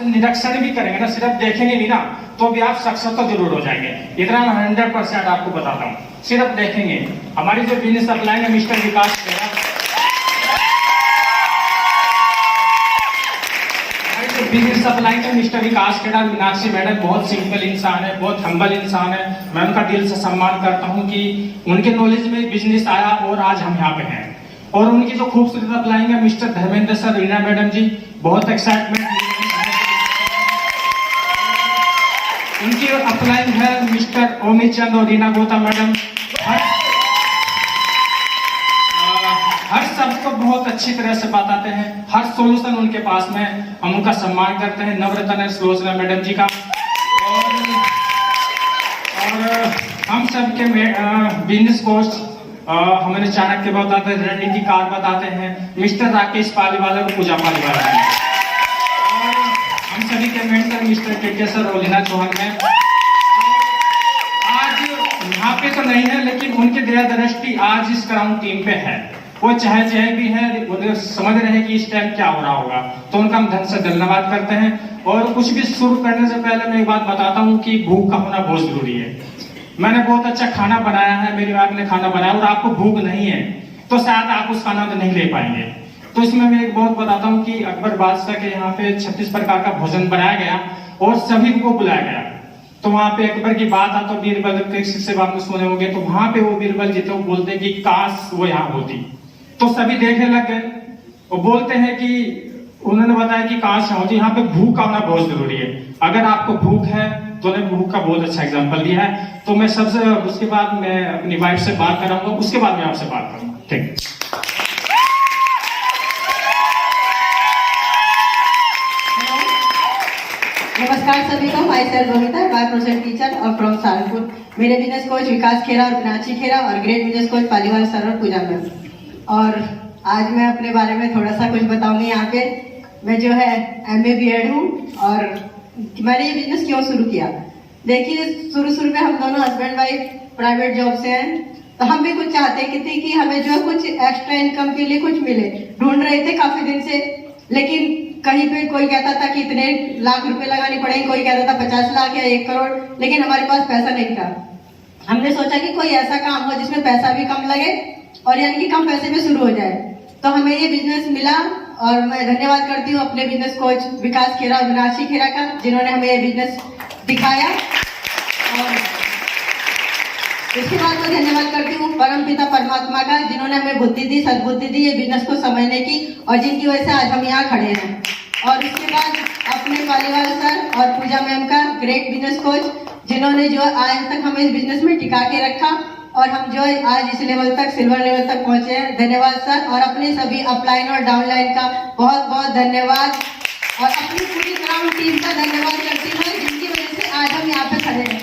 निरीक्षण भी करेंगे ना, सिर्फ देखेंगे भी ना, तो भी आप सक्सेस तो जरूर हो जाएंगे। इतना मैं 100% आपको बताता हूँ। सिर्फ देखेंगे। हमारी जो बिजनेस अपलाइन है मिस्टर विकास खेड़ा, बिजनेस अपलाइन है मिस्टर विकास खेड़ा, मीनाक्षी मैडम बहुत सिंपल इंसान है, बहुत हम्बल इंसान है। मैं उनका दिल से सम्मान करता हूँ कि उनके नॉलेज में बिजनेस आया और आज हम यहाँ पे हैं। और उनकी जो खूबसूरत अपलाइन है mister Dharmendra sir, Reena madam ji, बहुत एक्साइटमेंट। उनकी अपलाइन है मिस्टर ओमित चंद और रीना गोता मैडम। हर शब्द को बहुत अच्छी तरह से बताते हैं, हर सॉल्यूशन उनके पास में। हम उनका सम्मान करते हैं, नवरत्न सुलोचना मैडम जी का। और हम सबके बिजनेस कोच हमें चाणक्य बताते हैं, रणनीतिकार बताते हैं मिस्टर राकेश पालीवाला और पूजा पालीवाला। और हम सभी के मेंटर मिस्टर के सर और लीना चौहान मैम आज यहाँ पे तो नहीं है, लेकिन उनकी दया दृष्टि आज इस ग्राउंड टीम पे है। वो चाहे भी है, वो समझ रहे हैं कि इस टाइम क्या हो रहा होगा, तो उनका हम धन से धन्यवाद करते हैं। और कुछ भी शुरू करने से पहले मैं एक बात बताता हूँ कि भूख का होना बहुत जरूरी है। मैंने बहुत अच्छा खाना बनाया है, मेरी वाइफ ने खाना बनाया, और आपको भूख नहीं है तो शायद आप उस खाना को नहीं ले पाएंगे। तो इसमें मैं एक बहुत बताता हूँ कि अकबर बादशाह के यहाँ पे 36 प्रकार का भोजन बनाया गया और सभी को बुलाया गया। तो वहां पे अकबर की बात आता, बीरबल के से बात में सुने होंगे, तो वहां पे वो बीरबल जी तो बोलते कि काश वो यहाँ होती। तो सभी देखने लग गए और बोलते हैं कि उन्होंने बताया कि काश होती। यहाँ पे भूख का होना बहुत जरूरी है। अगर आपको भूख है तो उन्होंने भूख का बहुत अच्छा एग्जांपल दिया है। तो मैं सबसे उसके बाद मैं अपनी वाइफ से बात कराऊंगा, उसके बाद मैं आपसे बात करूंगा। ठीक। नमस्कार सभी को। Myself Rohita, by project teacher और फ्रॉम सहारनपुर। मेरे बिजनेस कोच विकास खेड़ा और मीनाक्षी खेड़ा और great business coach Paliwal sir और पूजा मैम। और आज मैं अपने बारे में थोड़ा सा कुछ बताऊंगी। यहाँ पे मैं जो है MA BEd हूँ। और मैंने ये बिजनेस क्यों शुरू किया, देखिए शुरू में हम दोनों हस्बैंड वाइफ प्राइवेट जॉब से हैं, तो हम भी कुछ चाहते थे कि हमें जो है कुछ एक्स्ट्रा इनकम के लिए कुछ मिले। ढूंढ रहे थे काफी दिन से, लेकिन कहीं पे कोई कहता था कि इतने लाख रुपए लगाने पड़ेंगे, कोई कहता था 50 लाख या 1 करोड़, लेकिन हमारे पास पैसा नहीं था। हमने सोचा कि कोई ऐसा काम हो जिसमें पैसा भी कम लगे और यानी कि कम पैसे में शुरू हो जाए। तो हमें ये बिजनेस मिला और मैं धन्यवाद करती हूँ अपने बिजनेस कोच विकास खेड़ा और मीनाक्षी खेड़ा का, जिन्होंने हमें ये बिजनेस दिखाया। और इसके बाद मैं धन्यवाद करती हूँ परमपिता परमात्मा का, जिन्होंने हमें बुद्धि दी, सद्बुद्धि दी ये बिजनेस को समझने की, और जिनकी वजह से आज हम यहाँ खड़े हैं। और इसके बाद अपने पालीवाल सर और पूजा मैम का, ग्रेट बिजनेस कोच, जिन्होंने जो आज तक हमें इस बिजनेस में टिका के रखा और हम जो आज इस लेवल तक, सिल्वर लेवल तक पहुंचे हैं। धन्यवाद सर। और अपने सभी अपलाइन और डाउनलाइन का बहुत बहुत धन्यवाद, और अपनी पूरी ग्राउंड टीम का धन्यवाद करती हूँ, जिनकी वजह से आज हम यहाँ पे खड़े हैं।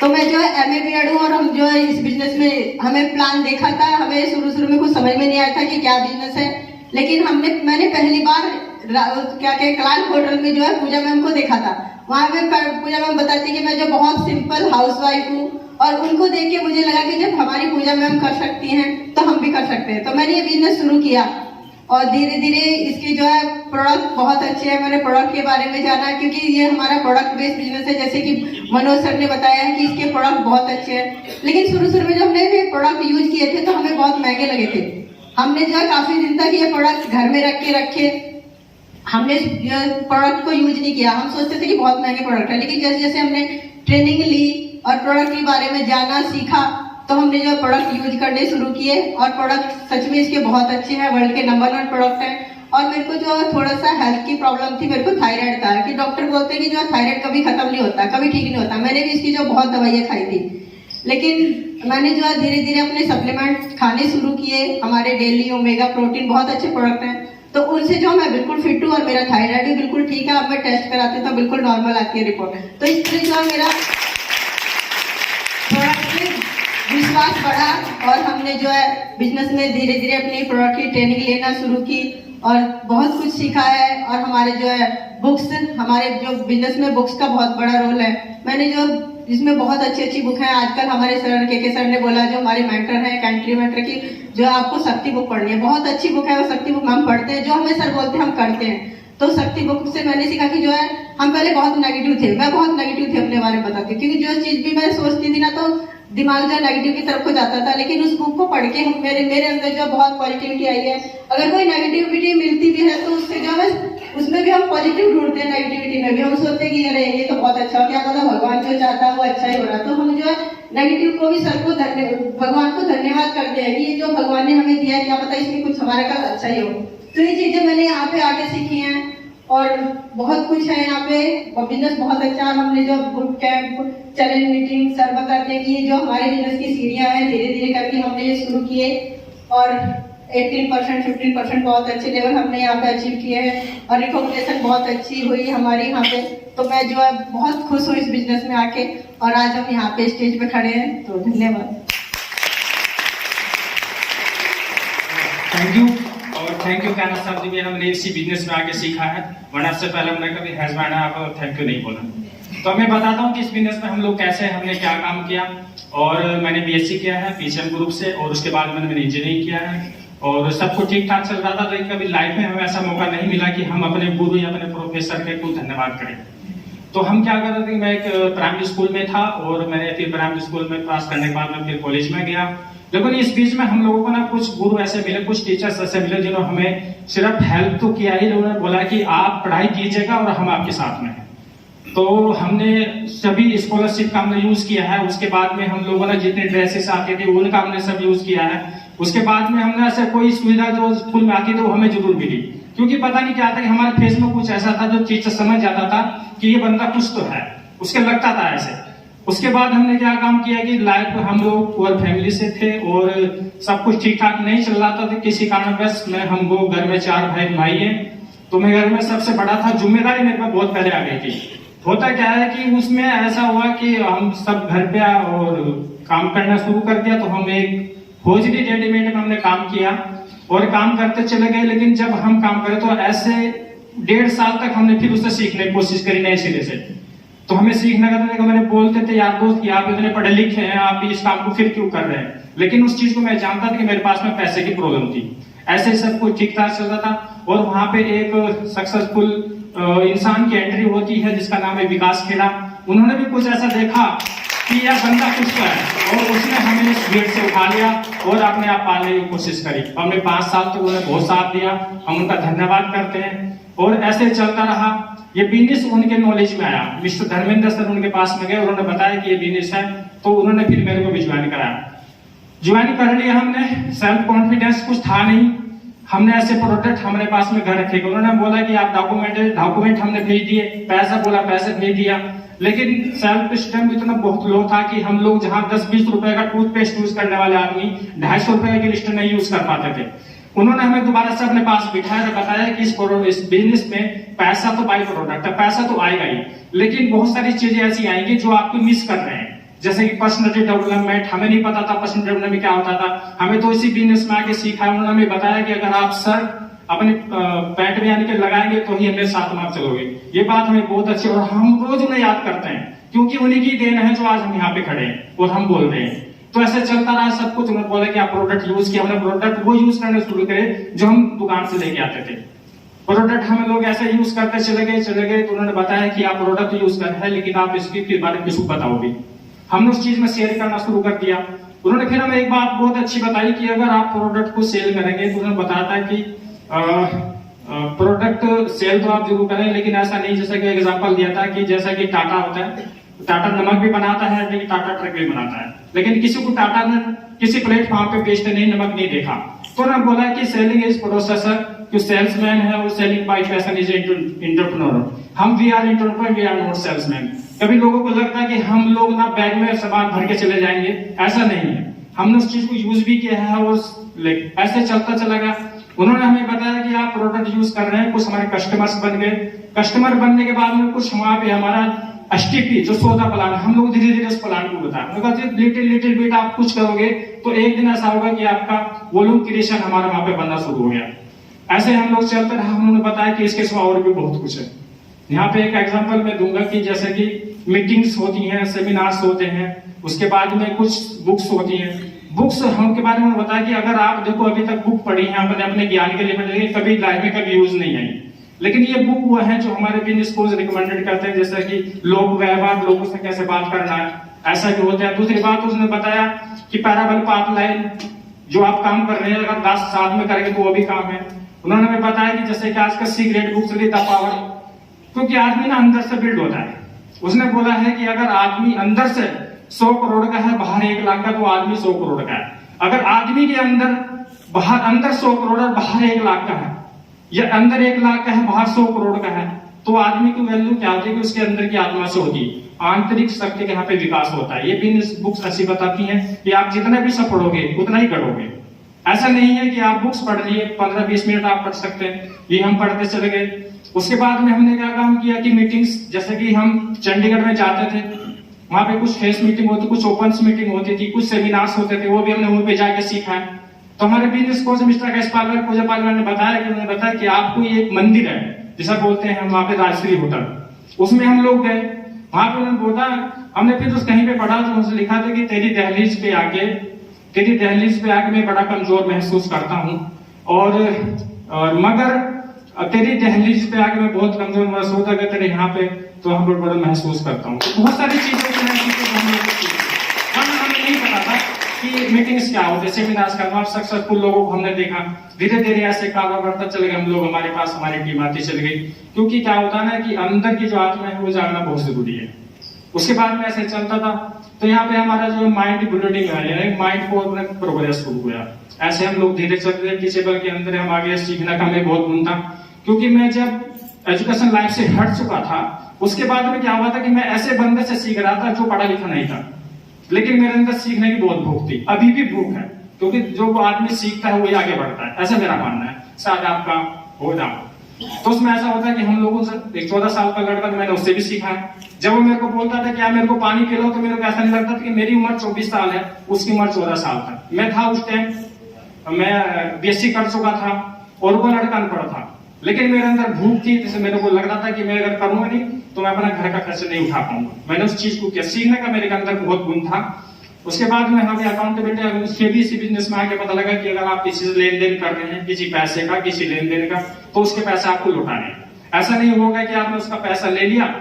तो मैं जो है MA BEd हूँ और हम जो है इस बिजनेस में हमें प्लान देखा था। हमें शुरू में कुछ समझ में नहीं आया था कि क्या बिजनेस है, लेकिन मैंने पहली बार क्या क्लाइंट पोर्टल में जो है पूजा मैम को देखा था। वहां पे पूजा मैम बताती कि मैं जो बहुत सिंपल हाउसवाइफ हूँ, और उनको देख के मुझे लगा कि जब हमारी पूजा मैम कर सकती हैं तो हम भी कर सकते हैं। तो मैंने ये बिजनेस शुरू किया और धीरे धीरे इसके जो है प्रोडक्ट बहुत अच्छे हैं। मैंने प्रोडक्ट के बारे में जाना, क्योंकि ये हमारा प्रोडक्ट बेस्ड बिजनेस है। जैसे कि मनोज सर ने बताया है कि इसके प्रोडक्ट बहुत अच्छे हैं, लेकिन शुरू में जब हमने ये प्रोडक्ट यूज किए थे तो हमें बहुत महंगे लगे थे। हमने जो है काफी दिन तक ये प्रोडक्ट घर में रखे हमने प्रोडक्ट को यूज नहीं किया। हम सोचते थे कि बहुत महंगे प्रोडक्ट है, लेकिन जैसे जैसे हमने ट्रेनिंग ली और प्रोडक्ट के बारे में जाना सीखा, तो हमने जो प्रोडक्ट यूज करने शुरू किए। और प्रोडक्ट सच में इसके बहुत अच्छे हैं, वर्ल्ड के नंबर 1 प्रोडक्ट है। और मेरे को जो थोड़ा सा हेल्थ की प्रॉब्लम थी, मेरे को थायराइड था, कि डॉक्टर बोलते हैं कि जो थायराइड कभी खत्म नहीं होता, कभी ठीक नहीं होता। मैंने भी इसकी जो बहुत दवाइयाँ खाई थी, लेकिन मैंने जो है धीरे धीरे अपने सप्लीमेंट खाने शुरू किए। हमारे डेली ओमेगा प्रोटीन बहुत अच्छे प्रोडक्ट हैं, तो उनसे जो मैं बिल्कुल फिट हूँ और मेरा थायराइड भी बिल्कुल ठीक है। अब मैं टेस्ट कराती हूँ तो बिल्कुल नॉर्मल आती है रिपोर्ट। तो इसलिए जो है मेरा प्रोडक्ट में विश्वास बढ़ा और हमने जो है बिजनेस में धीरे धीरे अपनी प्रोडक्ट की ट्रेनिंग लेना शुरू की और बहुत कुछ सीखा है। और हमारे जो है बुक्स, हमारे जो बिजनेस में बुक्स का बहुत बड़ा रोल है। मैंने जो जिसमें बहुत अच्छी अच्छी बुक है। आजकल हमारे सर के सर ने बोला, जो हमारे मेंटर है कैंट्री मेंटर की, जो आपको शक्ति बुक पढ़नी है, बहुत अच्छी बुक है वो शक्ति बुक। हम पढ़ते हैं, जो हमें सर बोलते हैं हम करते हैं। तो शक्ति बुक से मैंने सीखा कि जो है हम पहले बहुत नेगेटिव थे, मैं बहुत नेगेटिव थी अपने बारे में बताती हूँ, क्योंकि जो चीज भी मैं सोचती थी ना तो दिमाग जो नेगेटिव की तरफ को जाता था। लेकिन उस बुक को पढ़ के मेरे अंदर जो बहुत पॉजिटिविटी आई है। अगर कोई नेगेटिविटी मिलती भी है तो उससे जो है उसमें भी हम पॉजिटिव ढूंढते हैं, नेगेटिविटी में भी हम सोचते हैं कि अरे ये तो बहुत अच्छा हो, क्या पता भगवान जो चाहता है वो अच्छा ही हो रहा है। तो हम जो है नेगेटिव को भी सर को भगवान को धन्यवाद करते हैं कि ये जो भगवान ने हमें दिया है, क्या पता इसमें कुछ हमारे का अच्छा ही हो। तो ये चीजें मैंने यहाँ पे आके सीखी हैं और बहुत कुछ है यहाँ पे। बिजनेस बहुत अच्छा है। हमने जो book camp, challenge meeting, sir बताते हैं कि ये जो हमारे बिजनेस की सीढ़ियां हैं, धीरे धीरे करके हमने ये शुरू किए और 18%, 15% बहुत अच्छे लेवल हमने यहाँ पे अचीव किए हैं और रिकॉग्निशन बहुत अच्छी हुई हमारी यहाँ पे। तो मैं जो है बहुत खुश हूँ इस बिजनेस में आके और आज हम यहाँ पे स्टेज पे खड़े हैं। तो धन्यवाद। Thank you. और थैंक यू कहना साहब जी, हमने इसी बिजनेस में आके सीखा है, वरना से पहले हमने कभी हैजमाना आपको थैंक यू नहीं बोला। तो मैं बताता हूँ कि इस बिजनेस में हम लोग कैसे, हमने क्या काम किया। और मैंने बीएससी किया है पीसीएम ग्रुप से और उसके बाद मैंने इंजीनियरिंग किया है और सब कुछ ठीक ठाक चल रहा था। लेकिन कभी लाइफ में हमें ऐसा मौका नहीं मिला कि हम अपने गुरु या अपने प्रोफेसर के को धन्यवाद करें। तो हम क्या कर रहे थे, मैं एक प्राइमरी स्कूल में था और मैंने फिर प्राइमरी स्कूल में पास करने के बाद मैं फिर कॉलेज में गया। लेकिन इस बीच में हम लोगों को ना कुछ गुरु ऐसे मिले, कुछ टीचर्स ऐसे मिले जिन्होंने हमें सिर्फ हेल्प तो किया ही, उन्होंने बोला कि आप पढ़ाई कीजिएगा और हम आपके साथ में हैं। तो हमने सभी स्कॉलरशिप का हमने यूज किया है। उसके बाद में हम लोगों ने जितने ड्रेसेस आते थे उनका हमने सब यूज किया है। उसके बाद में हमने ऐसे कोई सुविधा जो स्कूल में आती थी वो हमें जरूर मिली, क्योंकि पता नहीं क्या था कि हमारे फेस में कुछ ऐसा था जो टीचर समझ जाता था कि ये बंदा कुछ तो है, उसके लगता था ऐसे। उसके बाद हमने क्या काम किया कि लाइफ हम लोग पुअर फैमिली से थे और सब कुछ ठीक ठाक नहीं चल रहा था। तो किसी कारणवश मैं हमको घर में 4 भाई हैं, तो मैं घर में सबसे बड़ा था। जिम्मेदारी मेरे पे बहुत पहले आ गई थी। होता क्या है कि उसमें ऐसा हुआ कि हम सब घर पे और काम करना शुरू कर दिया। तो हम एक होजरी रेडीमेड में हमने काम किया और काम करते चले गए। लेकिन जब हम काम करें तो ऐसे 1.5 साल तक हमने फिर उससे सीखने की कोशिश करी नए सिरे से। तो हमें सीखने का मैंने बोलते थे यार दोस्त कि आप इतने पढ़े लिखे हैं, आप इस काम को फिर क्यों कर रहे हैं। लेकिन उस चीज को मैं जानता था कि मेरे पास में पैसे की प्रॉब्लम थी। ऐसे सब कुछ ठीक ठाक चल रहा था और वहां पे एक सक्सेसफुल इंसान की एंट्री होती है जिसका नाम है विकास खेड़ा। उन्होंने भी कुछ ऐसा देखा कि यह बंदा कुछ तो है और उसने हमें इस भीड़ से उठा लिया और अपने आप पालने की कोशिश करी। हमने 5 साल तक उन्होंने बहुत साथ दिया, हम उनका धन्यवाद करते हैं। और ऐसे चलता रहा। ये बिजनेस उनके नॉलेज में आया। मिस्टर धर्मेंद्र सर उनके पास में गए, उन्होंने बताया कि ये बिजनेस है, तो उन्होंने फिर मेरे को भी ज्वाइन कराया। ज्वाइन कर लिया हमने। सेल्फ कॉन्फिडेंस कुछ था नहीं। हमने ऐसे प्रोडक्ट हमारे पास में घर रखे। उन्होंने बोला कि आप डॉक्यूमेंट हमने भेज दिए, पैसा बोला पैसे भेज दिया। लेकिन सेल्फ स्टैम्प इतना बहुत लो था कि हम लोग जहां 10-20 रुपए का टूथपेस्ट यूज करने वाले आदमी 250 रुपए की लिस्ट नहीं यूज कर पाते थे। उन्होंने हमें दोबारा से अपने पास बिठाया और बताया कि इस बिजनेस में पैसा तो बाई प्रोडक्ट है, पैसा तो आएगा ही, लेकिन बहुत सारी चीजें ऐसी आएंगी जो आपको मिस कर रहे हैं। जैसे कि पर्सनैलिटी डेवलपमेंट, हमें नहीं पता था पर्सनल डेवलपमेंट क्या होता था। हमें तो इसी बिजनेस में आके सीखा। उन्होंने हमें बताया कि अगर आप सर अपने पैंट में आने के लगाएंगे तो ही हमें साथ में आप चलोगे। ये बात हमें बहुत अच्छी और हम रोज उन्हें याद करते हैं, क्योंकि उन्हीं की देन है जो आज हम यहाँ पे खड़े हैं और हम बोल रहे हैं। तो ऐसे चलता रहा सब कुछ। उन्होंने बोला कि आप प्रोडक्ट यूज किया। हमने प्रोडक्ट वो यूज करने शुरू करे जो हम दुकान से लेके आते थे। प्रोडक्ट हम लोग ऐसे यूज करते चले गए। तो उन्होंने बताया कि आप प्रोडक्ट यूज कर रहे हैं, लेकिन आप इसके बारे में किसी को बताओगे। हमने उस चीज में सेल करना शुरू कर दिया। उन्होंने फिर हमें एक बात बहुत अच्छी बताई कि अगर आप प्रोडक्ट को सेल करेंगे, तो उन्होंने बताया था कि प्रोडक्ट सेल तो आप जरूर करें, लेकिन ऐसा नहीं, जैसे कि एग्जांपल दिया था कि जैसा कि टाटा होता है, टाटा नमक भी बनाता है लेकिन टाटा ट्रक भी बनाता है, लेकिन किसी को टाटा ने किसी प्लेटफॉर्म पे बेचते नहीं नमक नहीं देखा। तो उन्होंने बोला कि सेलिंग इज प्रोसेसर, जो सेल्समैन है वो selling by passion is entrepreneur. हम we are entrepreneur, we are not salesman. कभी लोगों को लगता है कि हम लोग ना बैग में सामान भर के चले जाएंगे, ऐसा नहीं है। हमने उस चीज को यूज भी किया है और ऐसे चलता चला गया। उन्होंने हमें बताया कि आप प्रोडक्ट यूज कर रहे हैं, कुछ हमारे कस्टमर्स बन गए। कस्टमर बनने के बाद में कुछ वहां पे हमारा एसटीपी जो सौदा प्लान, हम लोग धीरे धीरे उस प्लान को बताया। लिटिल बिट आप कुछ करोगे तो एक दिन ऐसा होगा कि आपका वॉल्यूम क्रिएशन हमारा वहां पे बनना शुरू हो गया। ऐसे हम लोग चलते रहे। उन्होंने बताया कि इसके सिवा और भी बहुत कुछ है। यहाँ पे एक एग्जांपल मैं दूंगा कि जैसे कि मीटिंग्स होती हैं, सेमिनार्स होते हैं, उसके बाद में कुछ बुक्स होती हैं। बुक्स हम के बारे में बताया कि अगर आप देखो अभी तक बुक पढ़ी है अपने ज्ञान के लिए, कभी लाइफ में कभी यूज नहीं आई। लेकिन ये बुक वो है जो हमारे बिजनेस कोच रिकमेंडेड करते हैं, जैसे कि लोग व्यवहार, लोगों से कैसे बात करना है, ऐसा भी होता है। दूसरी बात उसने बताया कि पैराबल पाथ लाइन, जो आप काम कर रहे हैं अगर 10 साल में करेंगे तो वो भी काम है। उन्होंने हमें बताया कि जैसे कि आजकल सीक्रेट बुक चली द पावर, क्योंकि आदमी ना अंदर से बिल्ड होता है। उसने बोला है कि अगर आदमी अंदर से 100 करोड़ का है, बाहर 1 लाख का, तो आदमी 100 करोड़ का है। अगर आदमी के अंदर 100 करोड़ और बाहर 1 लाख का है, या अंदर 1 लाख का है बाहर 100 करोड़ का है, तो आदमी की वैल्यू क्या होती है कि उसके अंदर की आत्मा से होगी, आंतरिक शक्ति के यहाँ पे विकास होता है। ये बिजनेस बुक्स ऐसी बताती हैं कि आप जितना भी सब पढ़ोगे उतना ही करोगे। ऐसा नहीं है कि आप बुक्स पढ़ लिए 15-20 मिनट आप पढ़ सकते हैं, ये हम पढ़ते चले गए। उसके बाद में हमने क्या काम किया कि मीटिंग्स, जैसे कि हम चंडीगढ़ में जाते थे, वहां पे कुछ फेस मीटिंग होती, कुछ ओपन मीटिंग होती थी, कुछ सेमिनार्स होते थे, वो भी हमने वहीं पे जाके सीखा है। तो हमारे business coach mister cash Palwal, पूजा पालवाल ने बताया कि उन्होंने बताया कि आपको ये एक मंदिर है, जैसा बोलते हैं हम वहां पे राजश्री होटल, उसमें हम लोग गए। वहां पे उन्होंने बोला, हमने फिर उस कहीं पे पढ़ा तो उनसे लिखा था कि तेरी दहलीज पे आके मैं बड़ा कमजोर महसूस करता हूँ, और मगर तेरी दहलीज पे आके मैं बहुत कमजोर महसूस होता है, तेरे यहाँ पे तो हम लोग बड़ा महसूस करता हूँ। तो बहुत सारी चीजें जो है हमें नहीं पता था कि मीटिंग्स क्या होते, सेमिनार्स का। सक्सेसफुल लोगों को हमने देखा, धीरे धीरे ऐसे कारोबार बढ़ता चले गए, हम लोग हमारे पास हमारी टीम आती चली गई। क्योंकि क्या होता है ना कि अंदर की जो आत्मा है वो जानना बहुत जरूरी है। उसके बाद में ऐसे चलता था, तो यहाँ पे हमारा जो माइंड बिल्डिंग है, माइंड को प्रोग्रेस शुरू हुआ। ऐसे हम लोग धीरे चल रहे, टीचेबल के अंदर हम आगे सीखने का हमें बहुत गुण था। क्योंकि मैं जब एजुकेशन लाइफ से हट चुका था, उसके बाद में क्या हुआ था कि मैं ऐसे बंदे से सीख रहा था जो पढ़ा लिखा नहीं था, लेकिन मेरे अंदर सीखने की बहुत भूख थी, अभी भी भूख है। क्योंकि जो आदमी सीखता है वही आगे बढ़ता है, ऐसा मेरा मानना है। शायद आपका हो ना, तो उसमें ऐसा होता है कि हम लोगों से, एक 14 साल का लड़का, मैंने उससे भी सीखा है। जब वो मेरे को बोलता था कि आप मेरे को पानी पिलाओ, तो मेरे को ऐसा नहीं लगता था कि मेरी उम्र 24 साल है, उसकी उम्र 14 साल था। मैं था उस टाइम, मैं बीएससी कर चुका था और वो लड़का अनपढ़ था, लेकिन मेरे अंदर भूख थी, जिससे मेरे को लग रहा था कि मैं अगर करूंगा नहीं तो मैं अपना घर का खर्च नहीं उठा पाऊंगा। मैंने उस चीज को किया, सीखने का मेरे अंदर बहुत गुण था। उसके बाद में हमें अकाउंटेबिलिटी, इसी बिजनेस में आके पता लगा कि अगर आप किसी से लेन देन कर रहे हैं, किसी पैसे का, किसी लेन देन का, तो उसके पैसे आपको लौटाने हैं। ऐसा नहीं होगा कि आपने उसका पैसा ले लिया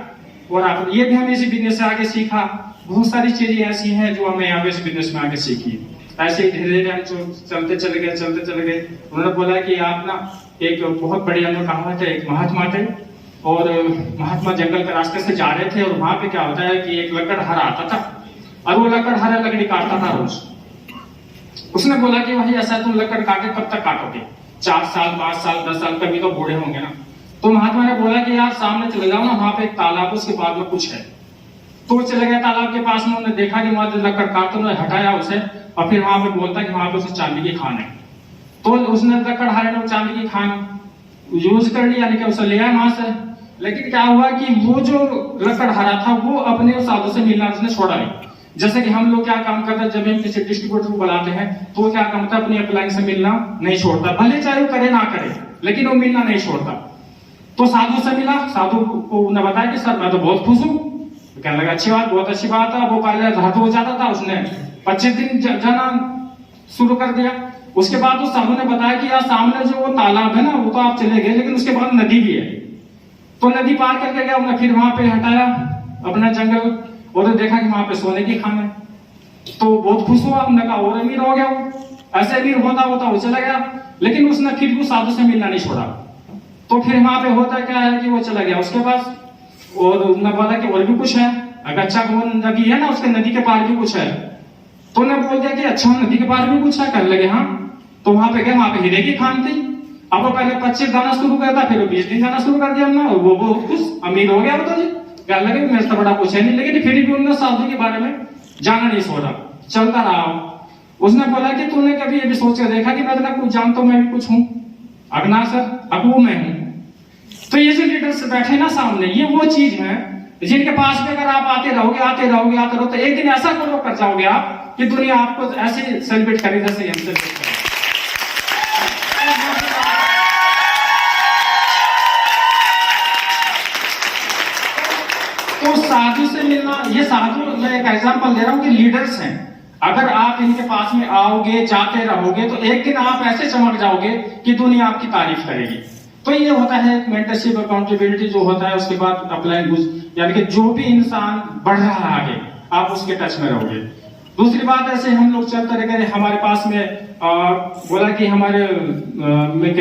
और आप, ये भी हमें इसी बिजनेस से आगे सीखा। बहुत सारी चीजें ऐसी हैं जो हमें यहाँ पे इस बिजनेस में आगे सीखी। ऐसे ही धीरे धीरे हम चलते चले गए। उन्होंने बोला कि आप ना, एक बहुत बढ़िया कहावत है, एक महात्मा थे, और महात्मा जंगल के रास्ते से जा रहे थे, और वहां पे क्या होता है कि एक लकड़हारा आता था, और वो लकड़हारा लकड़ी काटता था रोज। उसने बोला कि भाई ऐसा तुम लकड़ काटे कब तक काटोगे, 4 साल, 5 साल, 10 साल, कभी तो बूढ़े होंगे ना। तो महात्मा ने बोला कि यार सामने चले जाओ ना, वहां पे एक तालाब, उसके बाद में कुछ है। तो चले गए तालाब के पास में, उन्होंने देखा कि वहां लकड़ काट, उन्होंने हटाया उसे, और फिर वहां पे बोलता कि वहां पे उसे चांदी की खान है। तो उसने लकड़हारे ने चांदी की खान यूज कर लिया, यानी कि उसे ले आया वहां से। लेकिन क्या हुआ कि वो जो लकड़हारा था वो अपने उस साधु से मिलना उसने छोड़ा नहीं। जैसे कि हम लोग क्या काम करते हैं, जब हम किसी डिस्ट्रीब्यूटर को बुलाते हैं तो वो क्या काम करता है, अपनी अपलाइन से मिलना नहीं छोड़ता, भले चाहे वो करे ना करे, लेकिन वो मिलना नहीं छोड़ता। तो साधु से मिला, साधु को ने बताया कि सर मैं तो बहुत खुश हूँ। तो कहने लगा अच्छी बात, बहुत अच्छी बात है। वो पहले रात हो जाता था, उसने 25 दिन जाना शुरू कर दिया। उसके बाद उस साधु ने बताया कि यार सामने जो वो तालाब है ना, वो तो आप चले गए, लेकिन उसके बाद नदी भी है। तो नदी पार करके गया, उन्हें फिर वहां पे हटाया अपना जंगल, और देखा कि वहां पे सोने की खान है। तो बहुत खुश हुआ, उन्होंने कहा और अमीर हो गया। ऐसे अमीर होता वो चला गया, लेकिन उसने फिर भी साधु से मिलना नहीं छोड़ा। तो फिर वहां पे होता क्या है कि वो चला गया उसके पास, और उन्होंने बोला कि और भी कुछ है, अगर अच्छा वो नदी है ना, उसके नदी के पार भी कुछ है। तो उन्होंने बोल दिया कि अच्छा नदी के पार भी कुछ है, कर लगे हाँ। तो वहां पे गए, वहां पे हीरे की खान थी। अब वो पहले 25 जाना शुरू करता, फिर वो 20 दिन जाना शुरू कर दिया हमने, और वो बहुत खुश अमीर हो गया। वो तो जी कह लगे मेरे से बड़ा कुछ है नहीं, लेकिन फिर भी उन्होंने साधु के बारे में जाना नहीं छोड़ा, चलता रहा। उसने बोला कि तूने कभी ये भी सोच कर देखा कि मैं इतना कुछ जानता हूं, मैं भी कुछ हूं? अगना सर, अब वो मैं हूं। तो ये जो लीडर्स बैठे ना सामने, ये वो चीज है जिनके पास में अगर आप आते रहोगे तो एक दिन ऐसा ग्रो कर जाओगे आप कि दुनिया आपको ऐसे सेलिब्रेट करे जैसे हम सेलिब्रेट करें। तो साधु से मिलना, ये साधु मैं एक एग्जांपल दे रहा हूं कि लीडर्स हैं, अगर आप इनके पास में आओगे, जाते रहोगे, तो एक दिन आप ऐसे चमक जाओगे कि दुनिया आपकी तारीफ करेगी। तो ये होता है मेंटरशिप अकाउंटेबिलिटी जो होता है, उसके बाद अप्लाई, यानी कि जो भी इंसान बढ़ रहा है आगे, आप उसके टच में रहोगे। दूसरी बात, ऐसे हम लोग चलते रह गए। हमारे पास में बोला कि हमारे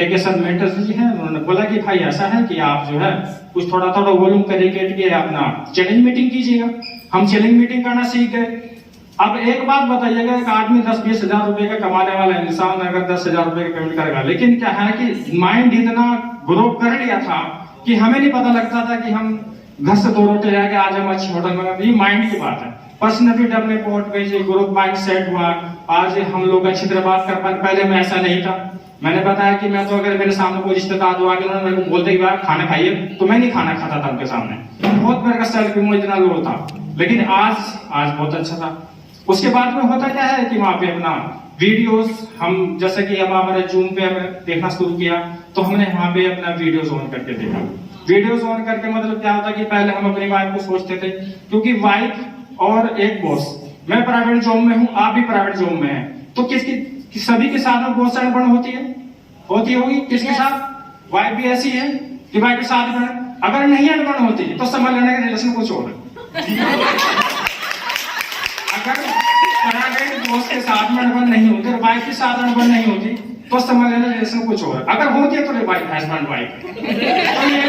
के सर मेंटर्स जी हैं, उन्होंने बोला कि भाई ऐसा है कि आप जो है कुछ थोड़ा थोड़ा वॉल्यूम करके अपना चैलेंज मीटिंग कीजिएगा। हम चैलेंज मीटिंग करना सीख गए। अब एक बात बताइएगा, एक आदमी 10-20 हजार रुपए का कमाने वाला इंसान अगर 10,000 रुपए का पेमेंट करेगा, लेकिन क्या है कि माइंड इतना ग्रो कर लिया था कि हमें नहीं पता लगता था कि हम घर से 2 रोटी जाके आज हम अच्छे होटल में, ये माइंड की बात है। पर्सनैलिटी डेवलप पहुंच गई, ग्रोथ माइंड सेट हुआ, आज हम लोग अच्छी तरह बात कर पाए। पहले मैं ऐसा नहीं था। मैंने बताया कि मैं तो अगर मेरे सामने कोई रिश्तेदार जो आके उन्होंने मेरे को बोलते कि यार खाना खाइए, तो मैं नहीं खाना खाता था उनके सामने। बहुत मेरे का सेल्फ इमेज इतना लो था, लेकिन आज बहुत अच्छा था। उसके बाद में होता क्या है कि वहां पे अपना वीडियोस, हम जैसे कि अब हमारे जूम पे हमने देखना शुरू किया, तो हमने वहां पे अपना वीडियोस ऑन करके देखा। वीडियोस ऑन करके मतलब क्या होता कि पहले हम अपनी वाइफ को सोचते थे, क्योंकि वाइफ और एक बॉस, मैं प्राइवेट जॉब में हूं, आप भी प्राइवेट जॉब में हैं, तो किसकी सभी के साथ में बॉस अनबन होती होगी। किसके साथ? वाइफ भी ऐसी है कि वाइफ के साथ अनबन, अगर नहीं अनबन होती तो समझ लेने के रिलेशन कुछ और है। अगर प्राइवेट बॉस के साथ में अनबन नहीं होती और वाइफ के साथ अनबन नहीं होती तो समझ लेना रिलेशन कुछ और है। अगर होती है तो वाइफ हस्बैंड वाइफ, तो ये